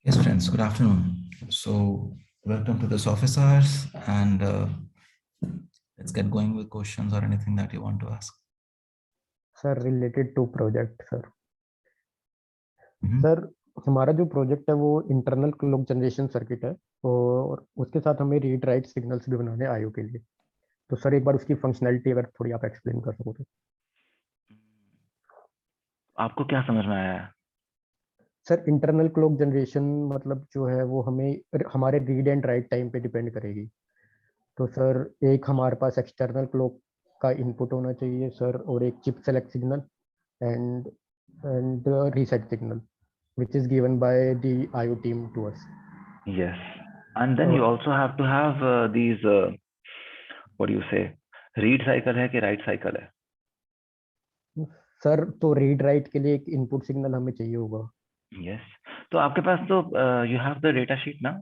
Yes, friends, good afternoon. So, welcome to this office hours, and let's get going with questions or anything that you want to ask. Sir related to project sir Mhm. Sir हमारा जो project है वो internal clock generation circuit है और उसके साथ हमें read write signals भी बनाने हैं आईओ के लिए। तो सर एक बार उसकी फंक्शनैलिटी अगर थोड़ी आप एक्सप्लेन कर सको तो। आपको क्या समझ में आया है? सर इंटरनल क्लॉक जनरेशन मतलब जो है वो हमें हमारे रीड एंड राइट टाइम पे डिपेंड करेगी। तो सर एक हमारे पास एक्सटर्नल क्लॉक का इनपुट होना चाहिए सर, और एक chip select signal and and reset signal which is given by the IO team to us. Yes. And then you also have to have these, what do you say, read cycle है कि write cycle है? Sir तो read write के लिए एक input signal हमें चाहिए होगा। Yes. तो आपके पास तो you have the data sheet ना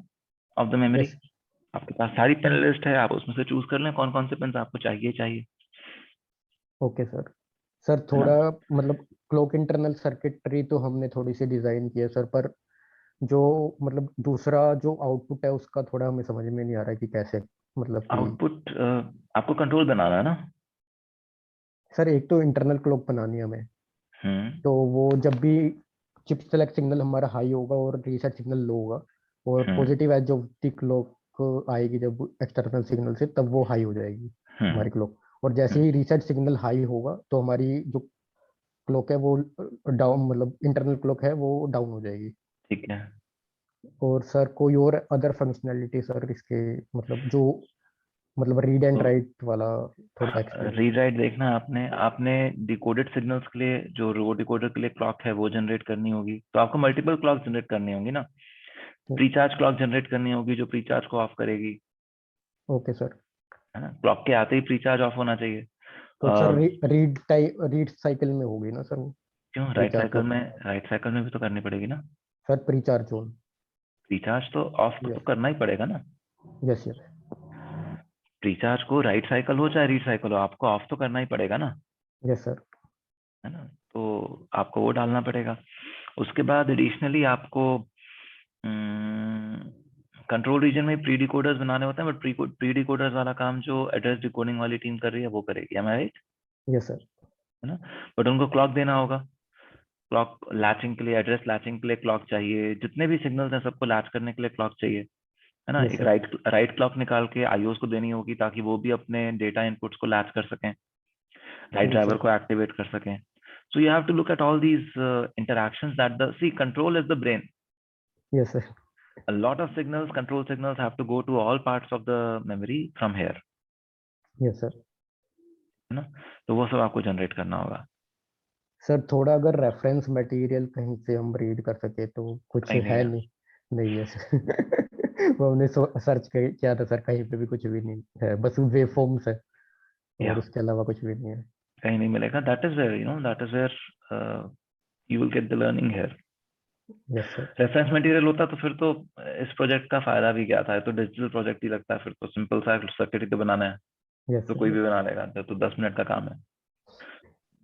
of the memory. Yes. आपके पास सारी पिन लिस्ट है, आप उसमें से चूज कर लें कौन कौन से पिन आपको चाहिए। Okay sir. सर थोड़ा मतलब क्लॉक इंटरनल सर्किटरी तो हमने थोड़ी सी डिजाइन की है सर, पर जो मतलब दूसरा जो आउटपुट है उसका थोड़ा हमें समझ में नहीं आ रहा है कि कैसे मतलब कि आउटपुट आपको कंट्रोल बनाना है ना? सर एक तो इंटरनल क्लॉक बनानी है हमें, तो वो जब भी चिप सेलेक्ट सिग्नल हमारा हाई होगा और रीसेट सिग्नल लो होगा और positive edge of the clock आएगी जब एक्सटर्नल सिग्नल से, तब वो हाई हो जाएगी हमारी क्लॉक। और जैसे ही रीसेट सिग्नल हाई होगा तो हमारी जो क्लॉक है वो डाउन मतलब इंटरनल क्लॉक है वो डाउन हो जाएगी। ठीक है। और सर कोई और अदर फंक्शनैलिटी सर इसके मतलब जो मतलब रीड एंड राइट वाला थोड़ा एक्सप्लेन। रीड राइट देखना आपने आपने डिकोडेड सिग्नल्स के लिए जो रो डिकोडर के लिए क्लॉक है वो जनरेट करनी होगी, तो आपको मल्टीपल क्लॉक जनरेट करनी होंगी ना। प्रीचार्ज क्लॉक जनरेट करनी होगी जो प्रीचार्ज को ऑफ करेगी। Okay sir. है ना, क्लॉक के आते ही प्रीचार्ज ऑफ होना चाहिए। तो सर रीड साइकिल में होगी ना सर वो? क्यों? प्रीचार्ज ऑन राइट साइकिल में भी तो करनी पड़ेगी ना। Sir, precharge on. प्रीचार्ज तो ऑफ तो यस करना ही पड़ेगा ना। Yes yes. प्रीचार्ज को राइट साइकिल हो चाहे रीड साइकिल हो, आपको ऑफ तो करना ही पड़ेगा ना। Yes sir. है ना, तो आपको वो डालना पड़ेगा। उसके बाद एडिशनली आपको कंट्रोल रीजन में प्री डिकोडर्स बनाने होते हैं, बट प्री डिकोडर्स वाला काम जो एड्रेस डिकोडिंग वाली टीम कर रही है वो करेगी। एम आई राइट? Yes sir. है ना, बट उनको क्लॉक देना होगा। क्लॉक लैचिंग के लिए, एड्रेस लैचिंग के लिए क्लॉक चाहिए। जितने भी सिग्नल्स हैं सबको लैच करने के लिए क्लॉक चाहिए। है ना, यस एक सर। राइट क्लॉक निकाल के आईओस को देनी होगी ताकि वो भी अपने डेटा इनपुट्स को लैच कर सकें, राइट जी ड्राइवर सर। को एक्टिवेट कर सकें। So you have to look at all these interactions that control is the brain. Yes sir. A lot of signals, control signals have to go to all parts of the memory from here. Yes sir. है ना, तो वो सब आपको generate करना होगा। Sir थोड़ा अगर रेफरेंस मटेरियल कहीं से हम रीड कर सके तो कुछ कहीं नहीं है है। नहीं। नहीं है सर वो हमने सर्च किया था सर, कहीं पे भी कुछ भी नहीं है, बस वेव फॉर्म्स है या और उसके अलावा कुछ भी नहीं है। कहीं नहीं मिलेगा। That is where that is where you will get the learning here. Yes sir. Reference material होता तो फिर तो इस प्रोजेक्ट का फायदा भी क्या था। तो डिजिटल प्रोजेक्ट ही लगता है, फिर तो सिंपल सा सर्किट ही तो बनाना है, यस तो सर। कोई भी बना लेगा। तो 10 मिनट का काम है।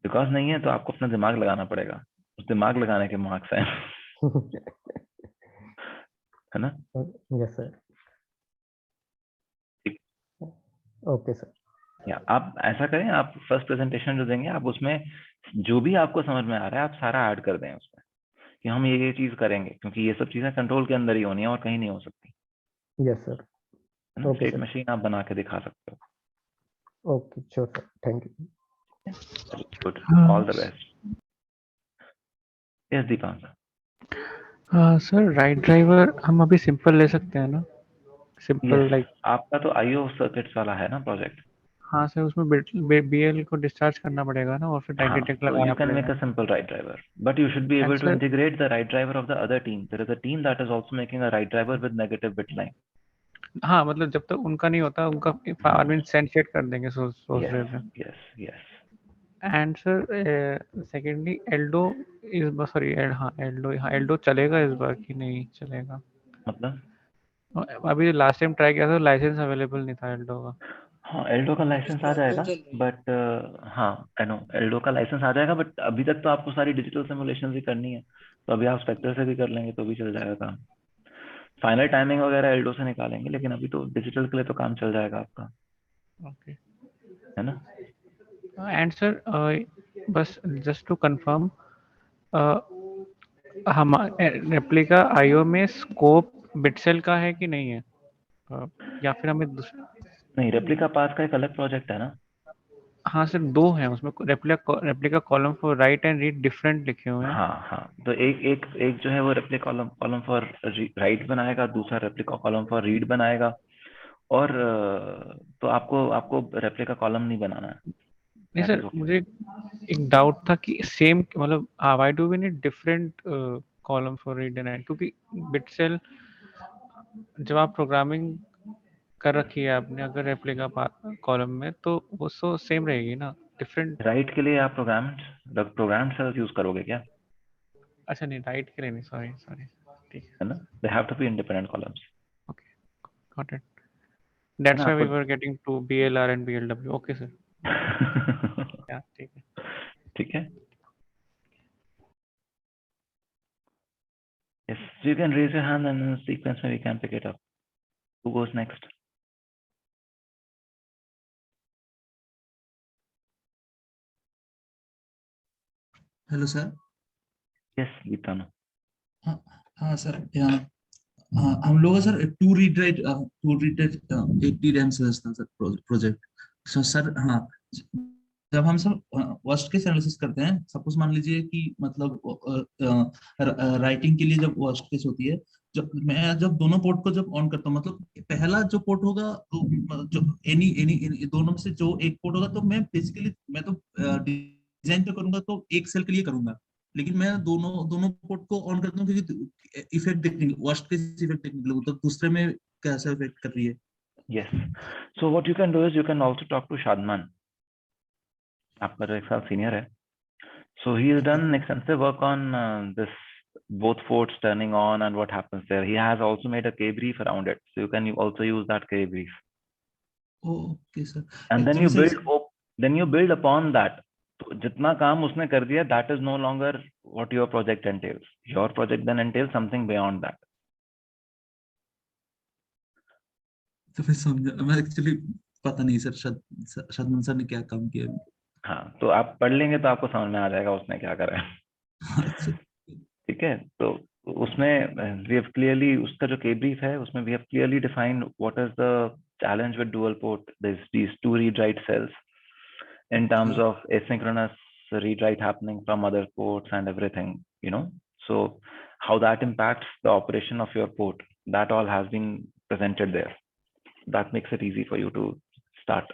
बिकॉज नहीं है तो आपको अपना दिमाग लगाना पड़ेगा। उस दिमाग लगाने के मार्क्स हैं। है ना। Yes sir. Okay sir. या आप ऐसा करें, आप फर्स्ट प्रेजेंटेशन जो देंगे आप उसमें जो भी आपको समझ में आ रहा है आप सारा ऐड कर दें उसमें, कि हम ये चीज करेंगे, क्योंकि ये सब चीजें कंट्रोल के अंदर ही होनी है और कहीं नहीं हो सकती। Yes sir. है ना, ओके स्टेट सर। मशीन आप बना के दिखा सकते हो। Okay sure sir, thank you. Good, हाँ all the best. Yes Deepank. हाँ सर, राइट ड्राइवर हम अभी सिंपल ले सकते हैं ना? सिंपल यस, लाइक आपका तो आईओ सर्किट्स वाला है ना प्रोजेक्ट। हाँ सर, उसमें बीएल को डिस्चार्ज करना पड़ेगा ना और फिर हाँ, डाइनेटिक so you लगाना can make पड़ेगा। a simple right driver, but you should be and able to sir integrate the right driver of the other team. There is a team that is also making a right driver with negative bit line. हाँ मतलब जब तक उनका नहीं होता उनका आदमी send शेट कर देंगे सोच रहे थे। Yes, yes. And sir secondly Aldo इस बार सॉरी एल्डो चलेगा इस बार कि नहीं चलेगा? मतलब अभी लास्ट टाइम ट्राई किया था लाइसेंस अवेलेबल नहीं था एल्डो का। हाँ, एल्डो का लाइसेंस आ जाएगा, बट हाँ आई नो एल्डो का लाइसेंस आ जाएगा, बट अभी तक तो आपको सारी डिजिटल सिमुलेशन भी करनी है। तो अभी आप स्पेक्टर से भी कर लेंगे तो भी चल जाएगा काम। फाइनल टाइमिंग वगैरह एल्डो से निकालेंगे, लेकिन अभी तो डिजिटल के लिए तो काम चल जाएगा आपका, ओके है ना? एंड सर बस जस्ट टू कंफर्म, हम रेप्लिका आईओ में स्कोप बिटसेल का है कि नहीं है? या फिर हमें नहीं, रेप्लिका पास का एक अलग प्रोजेक्ट है ना। हाँ सर, दो हैं उसमें, replica column for right and read different लिखे हुए हैं। हाँ, तो एक एक एक जो है वो रेप्लिका कॉलम फॉर राइट बनाएगा, दूसरा रेप्लिका कॉलम फॉर रीड बनाएगा। और तो आपको आपको रेप्लिका कॉलम नहीं बनाना है। नहीं That is सर, okay. मुझे एक डाउट था कि सेम मतलब why do we need different column for read and write, क्योंकि बिटसेल जब आप प्रोग्रामिंग कर रखी है आपने अगर रेप्लिका कॉलम में, तो वो सो सेम रहेगी ना, डिफरेंट? राइट के लिए आप प्रोग्राम सेल्स यूज करोगे क्या? अच्छा नहीं, राइट के लिए नहीं, सॉरी सॉरी, ठीक है, है ना, they have to be independent columns, okay, got it, है ना दैट्स व्हाई वी आपको। Were getting to BLR and BLW. Okay sir, या ठीक है। ठीक है, yes, so you can raise your hand and in sequence we can pick it up. Who goes next? Hello sir. Yes, Vitano. हाँ हाँ sir, हाँ हम लोग sir two read write 80 RAM था सर प्रोजेक्ट। सर हाँ, जब हम सब वर्स्ट केस एनालिसिस करते हैं, सपोज मान लीजिए कि मतलब राइटिंग के लिए जब वर्स्ट केस होती है, जब दोनों पोर्ट को जब ऑन करता हूँ, मतलब पहला जो पोर्ट होगा, जो एनी एनी दोनों में से जो एक पोर्ट होगा, तो मैं बेसिकली मैं तो डिजाइन तो करूंगा तो एक सेल के लिए करूंगा, लेकिन मैं दोनों दोनों पोर्ट को ऑन करता हूँ क्योंकि इफेक्ट देखने, वर्स्ट केस इफेक्ट देखने के लिए, तो दूसरे में कैसा इफेक्ट कर रही है। Yes, so what you can do is you can also talk to Shadman, आपका जो एक साल सीनियर है। So he has done extensive work on this both ports turning on and what happens there. He has also made a K brief around it, so you can also use that K brief. Okay sir, And then actually you sir build upon that. तो जितना काम उसने कर दिया, that is no longer what your project entails. Your project then entails something beyond that. तो फिर समझा मैं, एक्चुअली पता नहीं सर, शदमन सर ने क्या काम किया। हाँ, तो आप पढ़ लेंगे तो आपको समझ में आ जाएगा उसने क्या करा है। अच्छा, ठीक है, तो उसमें we have clearly, उसका जो K brief है उसमें we have clearly defined what is the challenge with dual port, there's these two read write cells in terms of asynchronous read write happening from other ports and everything, you know. So how that impacts the operation of your port, that all has been presented there. That makes it easy for you to start.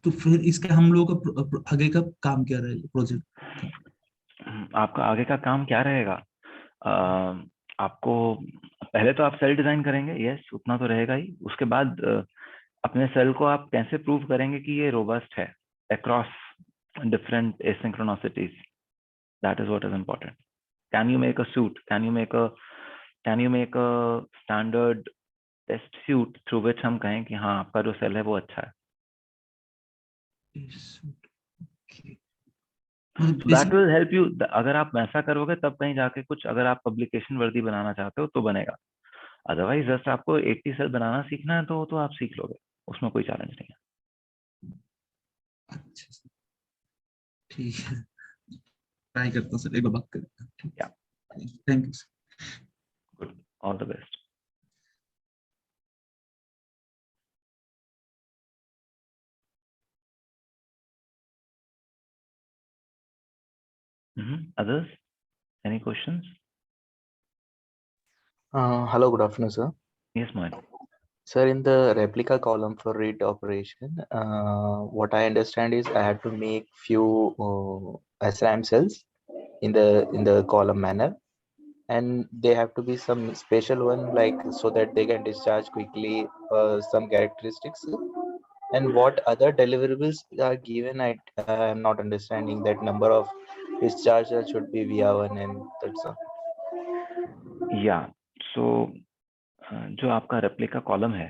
तो फिर इसका हम लोग का आगे का काम क्या रहेगा प्रोजेक्ट? आपका आगे का काम क्या रहेगा? आपको पहले तो आप सेल डिजाइन करेंगे, यस, उतना तो रहेगा ही। उसके बाद अपने सेल को आप कैसे प्रूव करेंगे कि ये रोबस्ट है across different asynchronicities, that is what is important. Can you make a suite, can you make a standard test suite through which हम कहें कि हाँ आपका जो सेल है वो अच्छा है। That will help you. अगर आप वैसा करोगे तब कहीं जाके कुछ, अगर आप पब्लिकेशन वर्दी बनाना चाहते हो तो बनेगा, अदरवाइज जस्ट आपको 80 सेल बनाना सीखना है तो आप सीख लोगे, उसमें कोई चैलेंज नहीं है। अच्छा ठीक है, ट्राई करता हूँ सर, एक बार बात करता हूँ। या thank you sir. Good, all the best. Others, any questions? Hello, good afternoon, sir. Yes, Mohit. Sir, in the replica column for read operation, what I understand is I have to make few SRAM cells in the column manner, and they have to be some special one, like so that they can discharge quickly, some characteristics. And what other deliverables are given? I am not understanding that number of discharges should be VR1, and that's all. Yeah, so जो आपका replica column है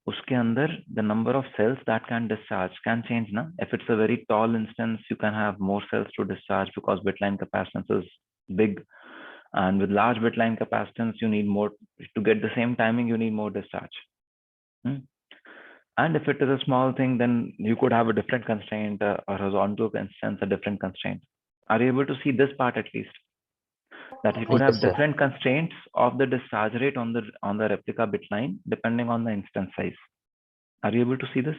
उसके अंदर the number of cells that can discharge can change ना. If it's a very tall instance, you can have more cells to discharge because bitline capacitance is big. And with large bit line capacitance, you need more to get the same timing. You need more discharge. And if it is a small thing, then you could have a different constraint, or horizontal instance, a different constraint. Are you able to see this part at least? That you could have Yes, sir. different constraints of the discharge rate on the replica bit line depending on the instance size. Are you able to see this?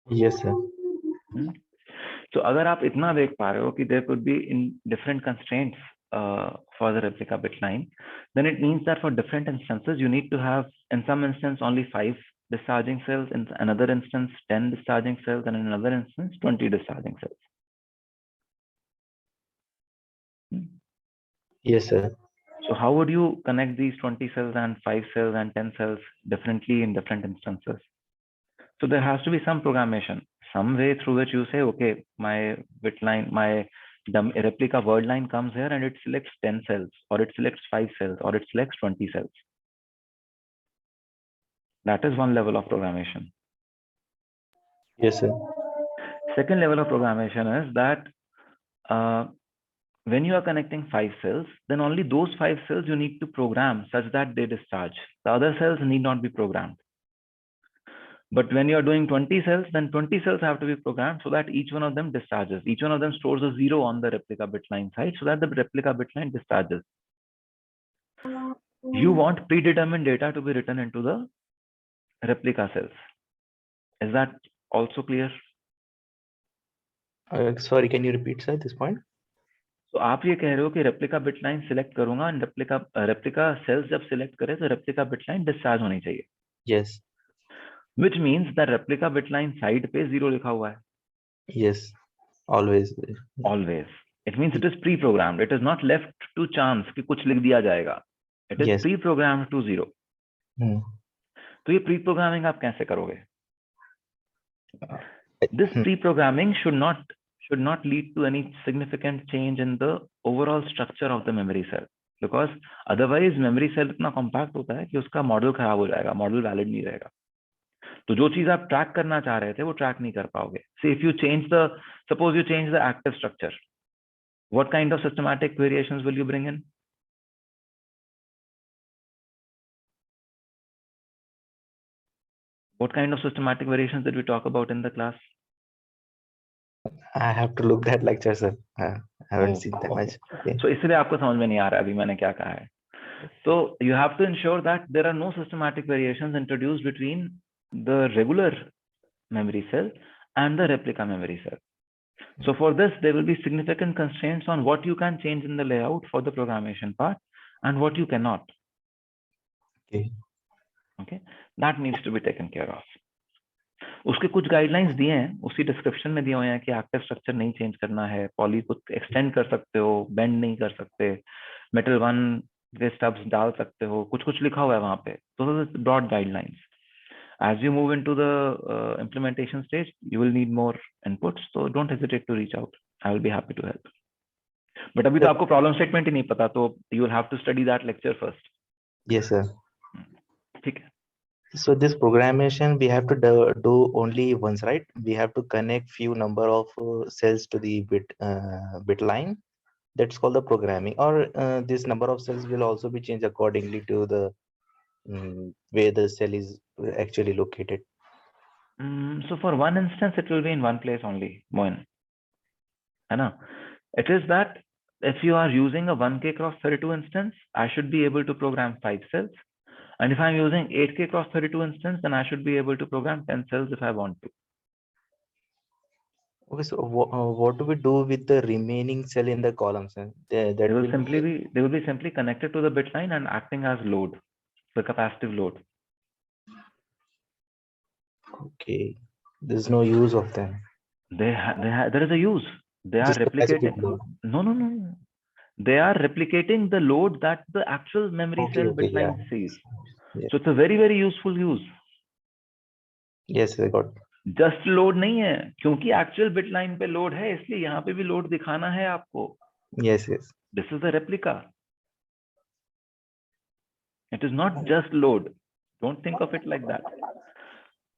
Yes, sir. So अगर आप इतना देख पा रहे हो कि there could be in different constraints for the replica bit line, then it means that for different instances you need to have, in some instance, only 5 discharging cells, in another instance 10 discharging cells, and in another instance 20 discharging cells. Yes, sir. So how would you connect these 20 cells and 5 cells and 10 cells differently in different instances? So there has to be some programmation, some way through which you say, okay, my bit line, my replica word line comes here and it selects 10 cells, or it selects 5 cells, or it selects 20 cells. That is one level of programmation. Yes, sir. Second level of programmation is that when you are connecting 5 cells, then only those 5 cells you need to program such that they discharge. The other cells need not be programmed. But when you are doing 20 cells, then 20 cells have to be programmed so that each one of them discharges. Each one of them stores a 0 on the replica bit line side so that the replica bit line discharges. You want predetermined data to be written into the replica cells. Is that also clear? Sorry, can you repeat, sir, this point? So आप ये कह रहे हो कि replica bit line select करूंगा and replica cells जब select करे तो replica bit line discharge होनी चाहिए. Yes. Which means that replica bit line side पे 0 लिखा हुआ है. Yes. Always. Always. It means it is pre-programmed. It is not left to chance कि कुछ लिख दिया जाएगा. It is Yes. pre-programmed to 0. तो ये pre-programming आप कैसे करोगे? This pre-programming should not lead to any significant change in the overall structure of the memory cell, because otherwise memory cell इतना compact होता है कि उसका मॉडल खराब हो जाएगा, मॉडल वैलिड नहीं रहेगा. तो जो चीज आप ट्रैक करना चाह रहे थे वो ट्रैक नहीं कर पाओगे. See, if you change suppose you change the active structure, what kind of systematic variations will you bring in? What kind of systematic variations did we talk about in the class? I have to look that lecture, sir. I haven't seen that much. Okay. So इसलिए आपको समझ में नहीं आ रहा अभी मैंने क्या कहा है. So you have to ensure that there are no systematic variations introduced between the regular memory cell and the replica memory cell. So for this, there will be significant constraints on what you can change in the layout for the programmation part and what you cannot. Okay, that needs to be taken care of. उसके कुछ guidelines दिए हैं, उसी description में दिए हुए हैं कि एक्टिव स्ट्रक्चर नहीं चेंज करना है, पॉली को एक्सटेंड कर सकते हो, बेंड नहीं कर सकते, मेटल 1 के स्टब्स डाल सकते हो, कुछ लिखा हुआ है वहां पे. तो broad guidelines. As you move into the implementation stage, you will need more inputs, so don't hesitate to reach out. I will be happy to help. But अभी तो आपको problem statement ही नहीं पता, तो you will have to study that lecture first. Yes, sir. ठीक है. So this programmation we have to do only once, right? We have to connect few number of cells to the bit line. That's called the programming. Or this number of cells will also be changed accordingly to the where the cell is actually located. So for one instance, it will be in one place only. Moin. It is that if you are using a 1K cross 32 instance, I should be able to program 5 cells. And if I'm using 8K cross 32 instance, then I should be able to program 10 cells if I want to. Okay, so what do we do with the remaining cell in the columns? They will be simply connected to the bit line and acting as load, the capacitive load. Okay, there's no use of them. There is a use. They are replicating. No. They are replicating the load that the actual memory cell bit line sees. Yeah. So it's a very, very useful use. Yes, I got. Just load नहीं है, क्योंकि actual bit line पे load है, इसलिए यहाँ पे भी load दिखाना है आपको. Yes. This is the replica. It is not just load. Don't think of it like that.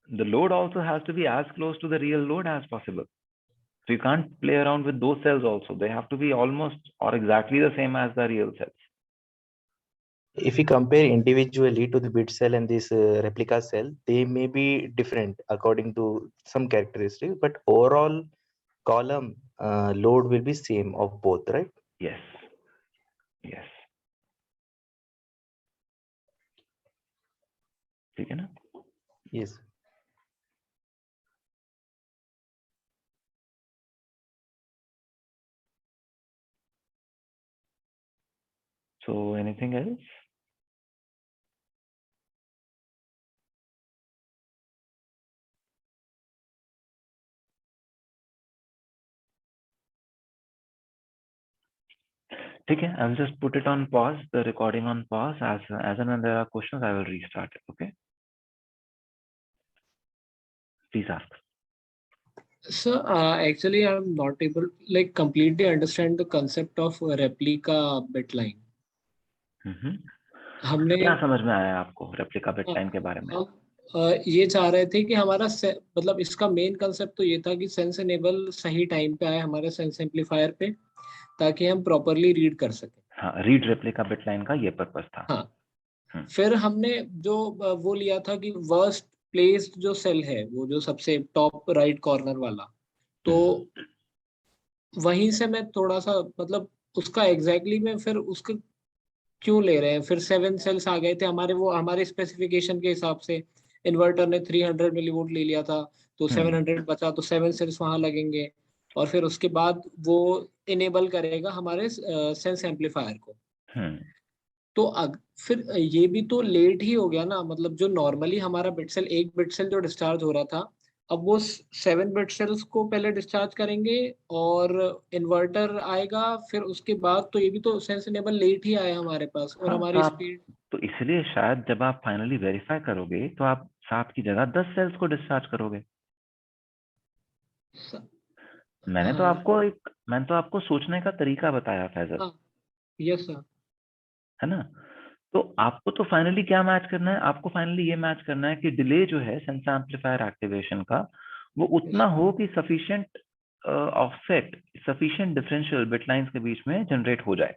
The load also has to be as close to the real load as possible. So you can't play around with those cells also. They have to be almost or exactly the same as the real cells. If we compare individually to the bit cell and this replica cell, they may be different according to some characteristics, but overall column load will be same of both, right? Yes. Yes. ठीक है ना? Yes. So anything else? ठीक है, I'll just put it on pause, the recording on pause. As and when there are questions, I will restart it. Okay. Please ask. So actually, I'm not able like completely understand the concept of replica bitline. हमने क्या समझ में आया आपको replica bit line के बारे में? ये चाह रहे थे कि हमारा मतलब इसका मेन कंसेप्ट तो ये था कि सेंस एनेबल सही टाइम पे आए हमारे सेंस एम्पलीफायर पे, ताकि हम प्रॉपरली रीड कर सकें। हाँ, रीड रेप्लिका बिटलाइन का ये पर्पस था। हाँ। फिर हमने जो वो लिया था कि वर्स्ट प्लेस्ड जो सेल है, वो जो सबसे टॉप राइट कॉर्नर वाला, तो वहीं से मैं थोड़ा सा मतलब उसका एग्जैक्टली में फिर उसका क्यों ले रहे हैं, फिर 7 सेल्स आ गए थे हमारे, वो हमारे स्पेसिफिकेशन के हिसाब से इन्वर्टर ने 300 मिलीवोल्ट ले लिया था, तो 700 बचा, तो 7 सेल्स वहां लगेंगे और फिर उसके बाद वो इनेबल करेगा हमारे सेंस एम्पलीफायर को। तो फिर ये भी तो लेट ही हो गया ना, मतलब जो नॉर्मली हमारा बिट सेल, एक बिट सेल जो डिस्चार्ज हो रहा था, अब वो 7 बिट सेल्स को पहले डिस्चार्ज करेंगे और इन्वर्टर आएगा, फिर उसके बाद तो ये भी तो सेंस इनेबल लेट ही आया हमारे पास। और हमारी स्पीड तो इसलिए शायद जब आप फाइनली वेरीफाई करोगे तो आप 7 की जगह 10 सेल्स को डिस्चार्ज करोगे। मैंने तो आपको सोचने का तरीका बताया फैजल। Yes sir. है ना? तो आपको तो फाइनली क्या मैच करना है? आपको फाइनली ये मैच करना है कि डिले जो है सेंस एम्पलीफायर एक्टिवेशन का, वो उतना हो कि सफिशिएंट ऑफसेट, सफिशिएंट डिफरेंशियल बिटलाइंस के बीच में जनरेट हो जाए।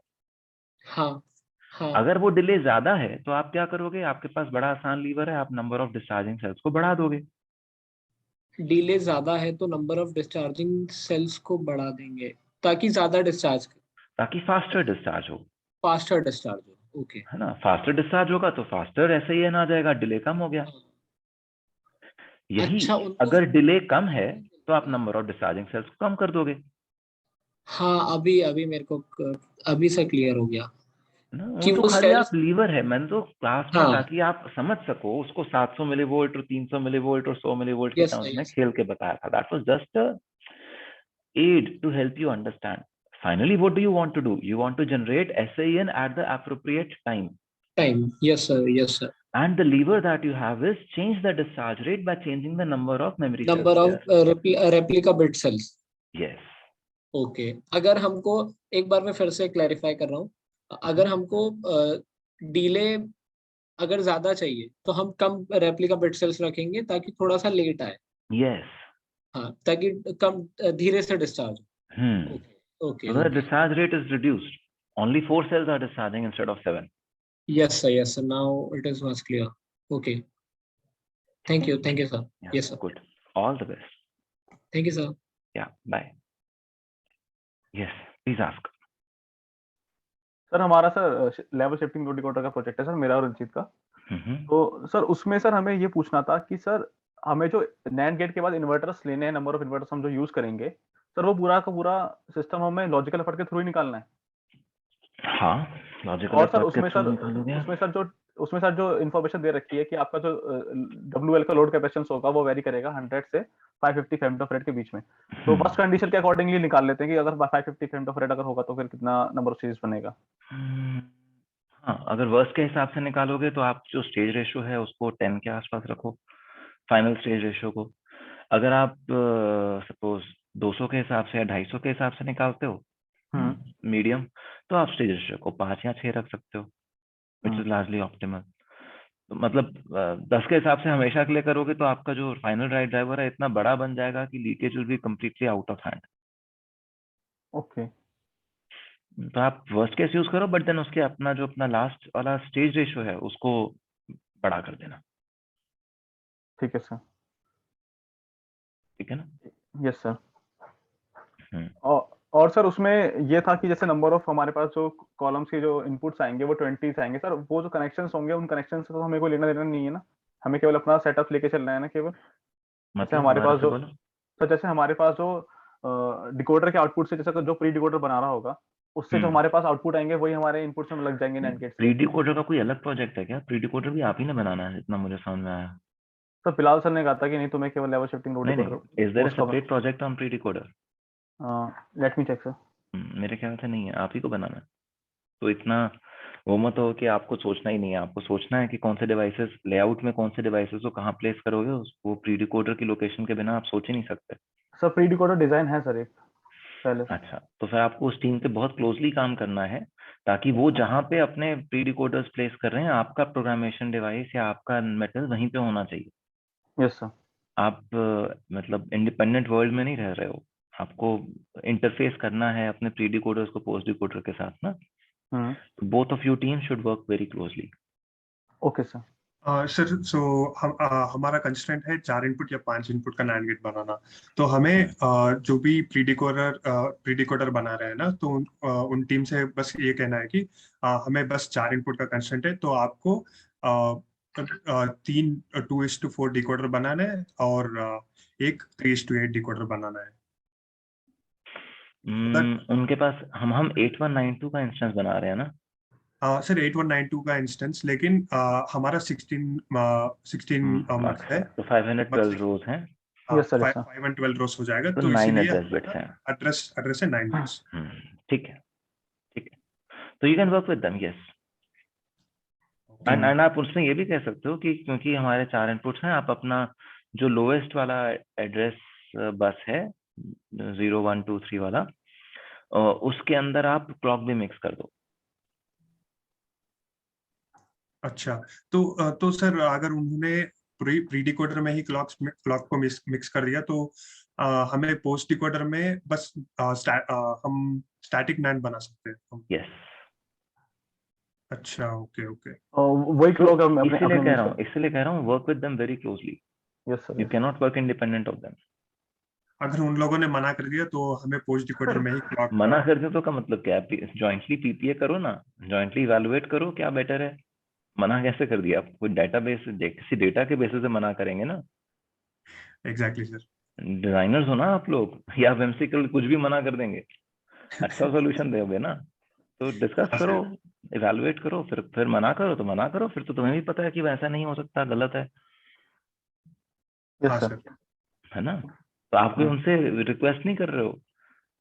हाँ। अगर वो डिले ज्यादा है तो आप क्या करोगे? आपके पास बड़ा आसान लीवर है, आप नंबर ऑफ डिस्चार्जिंग सेल्स को बढ़ा दोगे। डिले ज्यादा है तो नंबर ऑफ डिस्चार्जिंग सेल्स को बढ़ा देंगे ताकि ज्यादा डिस्चार्ज, ताकि फास्टर डिस्चार्ज हो। फास्टर डिस्चार्ज हो। ओके। है ना? फास्टर डिस्चार्ज होगा तो फास्टर SIN आ जाएगा, डिले कम हो गया। यही अच्छा, अगर डिले कम है तो आप नंबर ऑफ डिस्चार्जिंग सेल्स को कम कर दोगे। हाँ, अभी मेरे को अभी से क्लियर हो गया कि वो खाली आप लीवर है। मैंने तो क्लास में ताकि आप समझ सको उसको 700 मिलीवोल्ट और 300 मिलीवोल्ट और 100 मिलीवोल्ट के टर्म्स में खेल के बताया था। That was just aid to help you understand. Finally, what do you want to do? You want to generate SIN at the appropriate time. Yes sir. Yes sir. And the lever that you have is change the discharge rate by changing the number of memory cells. Number of replica bit cells. Yes. Okay. अगर हमको एक बार मैं फिर से clarify कर रहा हूँ, अगर हमको डिले अगर ज्यादा चाहिए तो हम कम रेप्लिका बिट सेल्स रखेंगे ताकि थोड़ा सा लेट आए। Yes. हाँ, ताकि कम धीरे से discharge. Okay. So the discharge rate is reduced. Only 4 cells are discharging instead of 7. Yes sir. Yes sir. Now it is much clear. Okay. Thank you sir. Yeah, yes sir. Good. All the best. Thank you sir. Yeah. Bye. Yes. Please ask. Sir हमारा sir level shifting load decoder का project है sir, मेरा और रंजीत का। तो sir उसमें sir हमें ये पूछना था कि सर हमें जो नैंड गेट के बाद इन्वर्टर्स लेने हैं, नंबर ऑफ इन्वर्टर्स हम जो यूज करेंगे सर, वो पूरा का पूरा सिस्टम हमें लॉजिकल एफर्ट के थ्रू ही निकालना है। हाँ, लॉजिकल और एफर्ट सर के थ्रू निकालोगे। उसमें सर जो इन्फॉर्मेशन दे रखी है कि आपका जो WL का लोड कैपेसिटेंस होगा वो वेरी करेगा 100 से 550 फेमटोफैरेड के बीच में। तो फर्स्ट कंडीशन के अकॉर्डिंगली निकाल लेते हैं कि अगर 550 फेमटोफैरेड अगर होगा तो फिर कितना नंबर ऑफ सीरीज बनेगा। हाँ, अगर वर्स्ट के हिसाब से निकालोगे तो आप जो स्टेज रेशियो है उसको 10 के आसपास रखो, फाइनल स्टेज रेशियो को। अगर आप सपोज 200 के हिसाब से या 250 के हिसाब से निकालते हो मीडियम, तो आप स्टेज रेशियो को 5 या 6 रख सकते हो, विच इज लार्जली ऑप्टिमल। तो मतलब 10 के हिसाब से हमेशा के लिए करोगे तो आपका जो फाइनल राइट ड्राइवर है इतना बड़ा बन जाएगा कि leakage will be completely out of hand. Okay तो आप वर्स्ट केस यूज करो, बट देन उसके अपना जो अपना लास्ट वाला स्टेज रेशियो है उसको बड़ा कर देना। ठीक है सर। ठीक है ना? Yes sir. हम्म, और सर उसमें ये था कि जैसे नंबर ऑफ हमारे पास जो कॉलम्स के जो इनपुट्स आएंगे वो 20 आएंगे सर, वो जो कनेक्शंस होंगे उन कनेक्शंस से तो हमें कोई लेना देना नहीं है ना, हमें केवल अपना सेटअप लेके चलना है ना केवल। जैसे मतलब हमारे दोबारा पास से जो बोलो। सर जैसे हमारे पास जो डिकोडर के आउटपुट से जैसे जो प्री डिकोडर बना रहा होगा उससे जो हमारे पास आउटपुट आएंगे वही हमारे इनपुट्स में लग जाएंगे NAND गेट्स प्री के। डिकोडर का कोई अलग प्रोजेक्ट है क्या? प्री डिकोडर भी आप ही ने बनाना है, इतना मुझे समझ में आया। तो फिलहाल सर ने कहा था कि नहीं तुम्हें केवल लेवल शिफ्टिंग रो नहीं डिकोडर नहीं, इज देयर अ उसका separate project on pre decoder? Let me check sir. मेरे ख्याल से नहीं है, आप ही को बनाना है। तो इतना वो मत हो कि आपको सोचना ही नहीं है, आपको सोचना है कि कौन से डिवाइसेस लेआउट में, कौन से डिवाइसेस को कहाँ प्लेस करोगे, वो प्री डिकोडर की लोकेशन के बिना आप सोच ही नहीं सकते। सर प्री डिकोडर डिजाइन है सर एक पहले से। अच्छा, तो फिर आपको उस टीम पे बहुत क्लोजली काम करना है, ताकि वो जहाँ पे अपने प्री डिकोडर्स प्लेस कर रहे हैं, आपका प्रोग्रामेशन डिवाइस या आपका मेटल वहीं पे होना चाहिए। Yes sir. आप मतलब इंडिपेंडेंट वर्ल्ड में नहीं रह रहे हो, आपको इंटरफेस करना है अपने प्री डिकोडर्स को पोस्ट डिकोडर के साथ ना। तो both of you team should work very closely. Okay sir. Sir so हमारा कंस्ट्रेंट है 4 इनपुट या 5 इनपुट का NAND गेट बनाना। तो हमें जो भी प्री डिकोडर बना रहे हैं ना, तो उन टीम से बस ये कहना है कि हमें बस 4 इनपुट का कंस्ट्रेंट है, तो आपको 3 2:4 डिकोडर बनाना है और एक 3:8 डिकोडर बनाना है। उनके पास हम 8192 का इंस्टेंस बना रहे हैं ना? सर 8192 का इंस्टेंस, लेकिन हमारा 16 मक्स है, तो 512 रोज हैं, यस सर। 512 रोस हो जाएगा, तो तो 9 इसीलिए एड्रेस बिट्स हैं। एड्रेस है 9 बिट्स। ठीक है, ठीक है। तो you can work with them, yes. And आप उसमें ये भी कह सकते हो कि क्योंकि हमारे 4 इनपुट्स हैं, आप अपना जो लोएस्ट वाला एड्रेस बस है 0 1 2 3 वाला, उसके अंदर आप क्लॉक भी मिक्स कर दो। अच्छा, तो सर अगर उन्होंने प्री डिकोडर में ही क्लॉक को मिक्स कर दिया, तो हमें पोस्ट डिकोडर में बस हम स्टैटिक NAND बना सकते हैं। यस। अच्छा, ओके ओके। वही क्लॉक इसलिए कह रहा हूँ work with them very closely. Yes sir. You can not work independent of them. अगर उन लोगों ने मना कर दिया तो हमें पोस्ट डिकोडर में ही क्लॉक मना कर दे तो का मतलब क्या है? जॉइंटली पीपीए करो ना, जॉइंटली इवैल्यूएट करो क्या बेटर है। मना कैसे कर दिया? आप कोई डेटाबेस किसी डेटा के बेसिस पे मना करेंगे ना। Exactly sir. डिजाइनर्स हो ना आप लोग, या आप एमसीक्यू कुछ भी मना कर देंगे? अच्छा सॉल्यूशन दोगे ना, तो डिस्कस करो, इवैल्यूएट करो, फिर मना करो तो मना करो, फिर तो तुम्हें भी पता है कि वैसा नहीं हो सकता, गलत है। Yes sir. है ना? तो आप कोई उनसे रिक्वेस्ट नहीं कर रहे हो,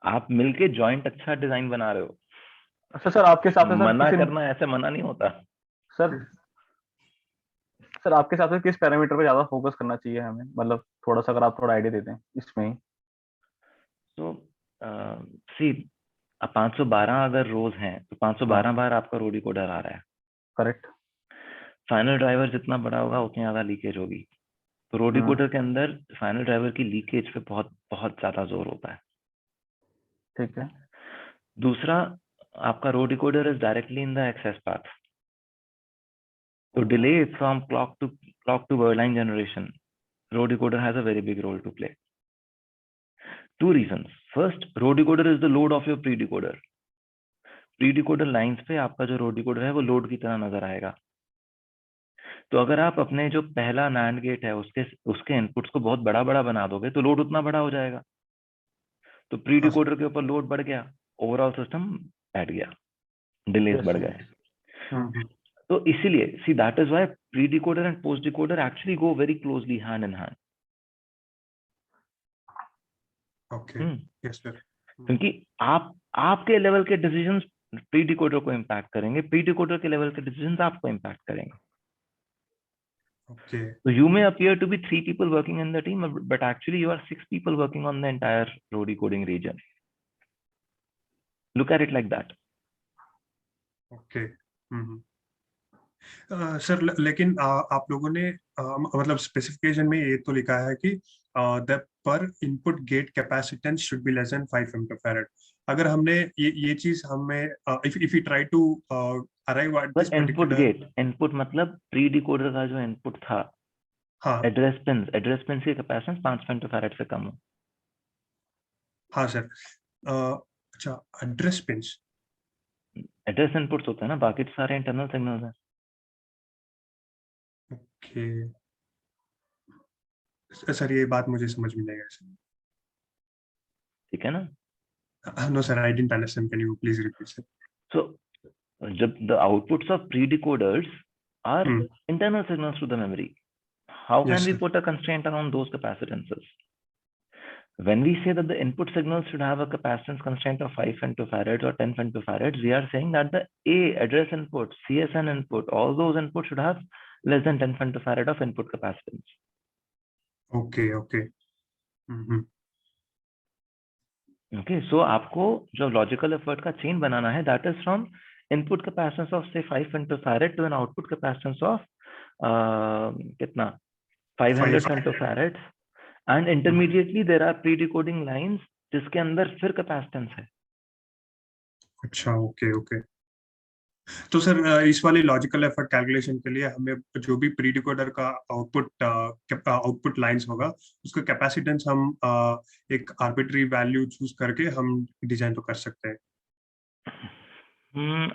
आप मिलके जॉइंट अच्छा डिजाइन बना रहे हो। अच्छा सर, आपके हिसाब से मना करना ऐसे मना नहीं होता। सर आपके हिसाब से किस पैरामीटर पे ज्यादा फोकस करना चाहिए हमें, मतलब थोड़ा सा अगर आप थोड़ा आइडिया देते हैं इसमें ही। तो सी 512 अगर रोज हैं तो 512 बार आपका रो डिकोडर आ रहा है। करेक्ट। फाइनल ड्राइवर जितना बड़ा होगा उतनी ज्यादा लीकेज होगी। तो रो डिकोडर के अंदर फाइनल ड्राइवर की लीकेज पे बहुत बहुत ज्यादा जोर होता है। ठीक है। दूसरा, आपका row decoder is directly in the access path, तो delay from clock to word line generation, row decoder has a very big role to play. Two reasons. First, row decoder is the load of your pre-decoder. Pre-decoder lines पे आपका जो row decoder है वो load की तरह नजर आएगा। तो अगर आप अपने जो पहला NAND गेट है उसके इनपुट्स को बहुत बड़ा बड़ा बना दोगे तो लोड उतना बड़ा हो जाएगा, तो प्री डिकोडर के ऊपर लोड बढ़ गया, ओवरऑल सिस्टम बैठ गया, डिलेज बढ़ गए। तो इसीलिए see that is why pre decoder and post decoder actually go very closely hand in hand. Okay, yes sir. क्योंकि आपके लेवल के डिसीजंस प्री डिकोडर को इम्पैक्ट करेंगे, प्री डिकोडर के लेवल के डिसीजंस आपको इम्पैक्ट करेंगे। Okay. So you may appear to be 3 people working in the team, but actually you are 6 people working on the entire row decoding region. Look at it like that. Okay. Sir लेकिन आप लोगों ने मतलब specification में ये तो लिखा है कि the per input gate capacitance should be less than 5 femtofarad. अगर हमने ये चीज हमें if we try to arrive at this input particular gate, input मतलब प्री डिकोडर का जो इनपुट था, हाँ एड्रेस पिन की कैपेसिटेंस 5 फेम्टोफैरेड से कम हो। हाँ सर अच्छा एड्रेस पिंस एड्रेस इनपुट्स होते हैं ना, बाकी तो सारे इंटरनल सिग्नल्स हैं। ओके सर ये बात मुझे समझ में नहीं आई सर। ठीक है ना? No sir I didn't understand, can you please repeat sir? So जब the outputs of pre decoders are internal signals to the memory, how Yes, can we sir. put a constraint around those capacitances? When we say that the input signal should have a capacitance constraint of 5 femtofarads or 10 femtofarads, we are saying that the address input, CSN input, all those inputs should have less than 10 femtofarad of input capacitance. Okay, okay. Okay, so आपको जो logical effort का chain बनाना है, that is from input capacitance of say 5 femtofarad to an output capacitance of कितना 500 femtofarads, and intermediately there are pre-decoding lines जिसके अंदर फिर capacitance है। अच्छा ओके ओके। तो सर इस वाली लॉजिकल एफर्ट कैलकुलेशन के लिए हमें जो भी प्री डिकोडर का आउटपुट लाइंस होगा उसका कैपेसिटेंस हम एक आर्बिट्री वैल्यू चूज करके हम डिजाइन तो कर सकते हैं।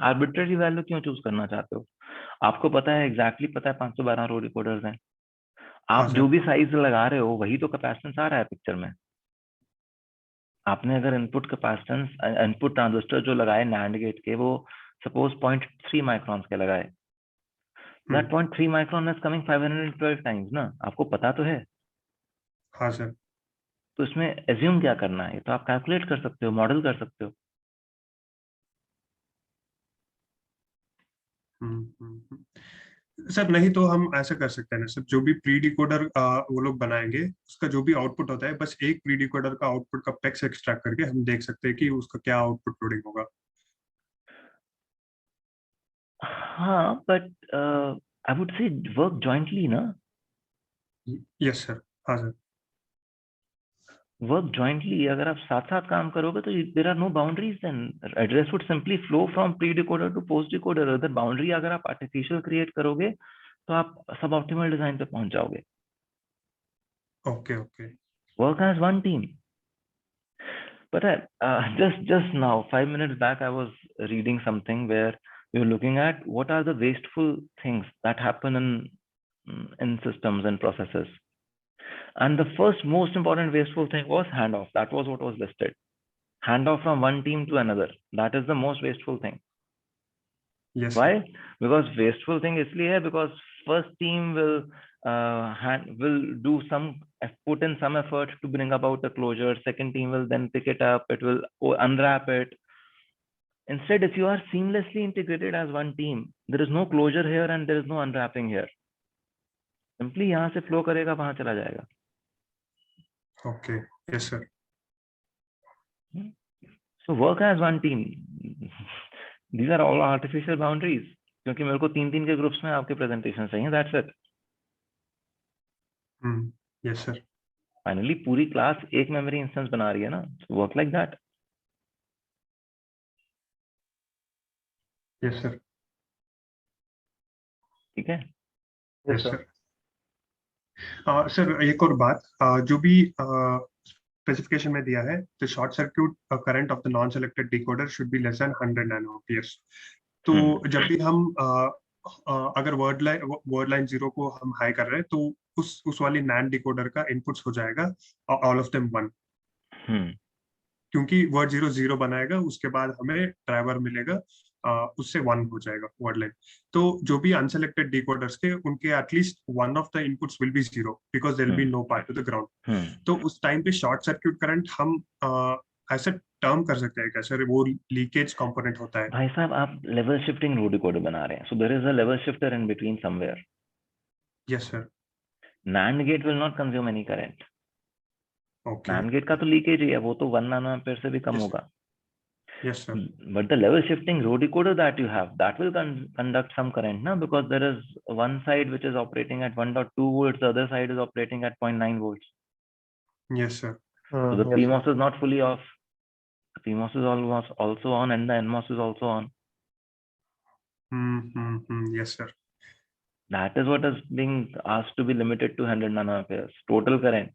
आर्बिट्ररी वैल्यू क्यों चूज करना चाहते हो? आपको पता है एग्जैक्टली पता है 512 रो डिकोडर्स हैं, आप जो भी साइज लगा रहे हो वही तो कैपेसिटेंस आ रहा है पिक्चर में। आपने अगर इनपुट कैपेसिटेंस इनपुट ट्रांजिस्टर जो लगाए नैंड गेट के वो सपोज 0.3 माइक्रॉन्स के लगाए, that 0.3 micron is coming 512 times ना, आपको पता तो है। हाँ सर। तो इसमें एज्यूम क्या करना है, तो आप कैलकुलेट कर सकते हो, मॉडल कर सकते हो। सर नहीं तो हम ऐसा कर सकते हैं ना सर, जो भी प्री डिकोडर वो लोग बनाएंगे उसका जो भी आउटपुट होता है बस एक प्री डिकोडर का आउटपुट का पेक्स एक्सट्रैक्ट करके हम देख सकते हैं कि उसका क्या आउटपुट लोडिंग होगा। हाँ but I would say work jointly ना। Yes sir. हाँ सर। वर्क जॉइंटली, अगर आप साथ साथ काम करोगे तो there are no boundaries, then address would simply flow from pre decoder to post decoder. अगर बाउंड्री अगर आप आर्टिफिशियल क्रिएट करोगे तो आप सब ऑप्टिमल डिजाइन पे पहुंच जाओगे। Okay okay. Work as one team. But just now 5 minutes back I was reading something where we were looking at what are the wasteful things that happen in systems and processes. And the first most important wasteful thing was handoff. That was what was listed. Handoff from one team to another. That is the most wasteful thing. Yes. Why? Because wasteful thing isliye hai because first team will do put in some effort to bring about a closure. Second team will then pick it up. It will unwrap it. Instead, if you are seamlessly integrated as one team, there is no closure here and there is no unwrapping here. Simply यहाँ से flow करेगा वहाँ चला जाएगा। Okay. Yes, sir. So work as one team. These are all artificial boundaries. क्योंकि मेरे को 3-3 के ग्रुप्स में आपके प्रेजेंटेशन चाहिए, that's it. Yes, sir. Finally, पूरी क्लास एक मेमोरी इंस्टेंस बना रही है ना, so work like that. Yes, sir. ठीक है? Yes, sir. सर एक और बात, जो भी स्पेसिफिकेशन में दिया है, the short circuit current of the non-selected decoder should be less than 100 nanoamperes. तो जब भी हम अगर वर्ड लाइन 0 को हम हाई कर रहे हैं तो उस वाली नैंड डिकोडर का इनपुट्स हो जाएगा ऑल ऑफ देम 1, क्योंकि वर्ड 0 0 बनाएगा, उसके बाद हमें ड्राइवर मिलेगा, उससे 1 हो जाएगा वर्ड लाइन। तो जो भी अनसेलेक्टेड डिकोडर्स के उनके at least one of the inputs will be 0 because there will be no path to the ground. तो उस टाइम पे शॉर्ट सर्क्यूट करंट हम ऐसा टर्म कर सकते हैं क्या सर, वो लीकेज कंपोनेंट होता है? भाई साहब आप लेवल शिफ्टिंग रो डिकोडर बना रहे हैं, so there is a level shifter in between somewhere. Yes sir. NAND gate will not consume any current. Okay. NAND gate का तो लीकेज ही है, वो तो 1 नैनो एम्पीयर से भी कम होगा। Yes, sir. But the level shifting row decoder that you have, that will conduct some current, na? Because there is one side which is operating at 1.2 volts, the other side is operating at 0.9 volts. Yes, sir. So the PMOS is not fully off. the PMOS is also on and the NMOS is also on. Yes, sir. That is what is being asked to be limited to 100 nanoamperes total current.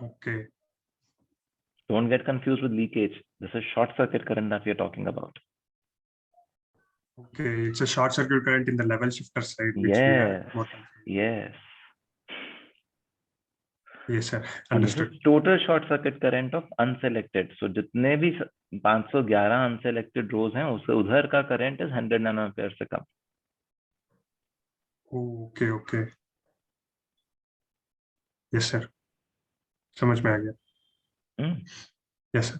Okay. Don't get confused with leakage. This is short circuit current that we are talking about. Okay, it's a short circuit current in the level shifter side. Which Yes. we are working. Yes. Yes, sir. And this Understood. is total short circuit current of unselected. So जितने भी 511 unselected rows हैं उससे उधर का current is 100 nanoampere से कम. Okay, okay. Yes, sir. समझ में आ गया. Yes, sir.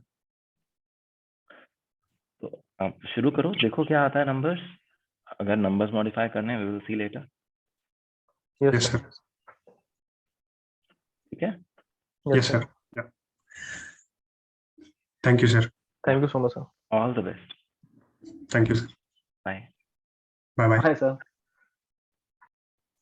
तो आप शुरू करो, देखो क्या आता है numbers. अगर numbers modify करने हैं we will see later. Yes, sir. ठीक है? Yes, sir. Yeah. Thank you, sir. Thank you so much, sir. All the best. Thank you, sir. Bye. Bye-bye. Bye, sir.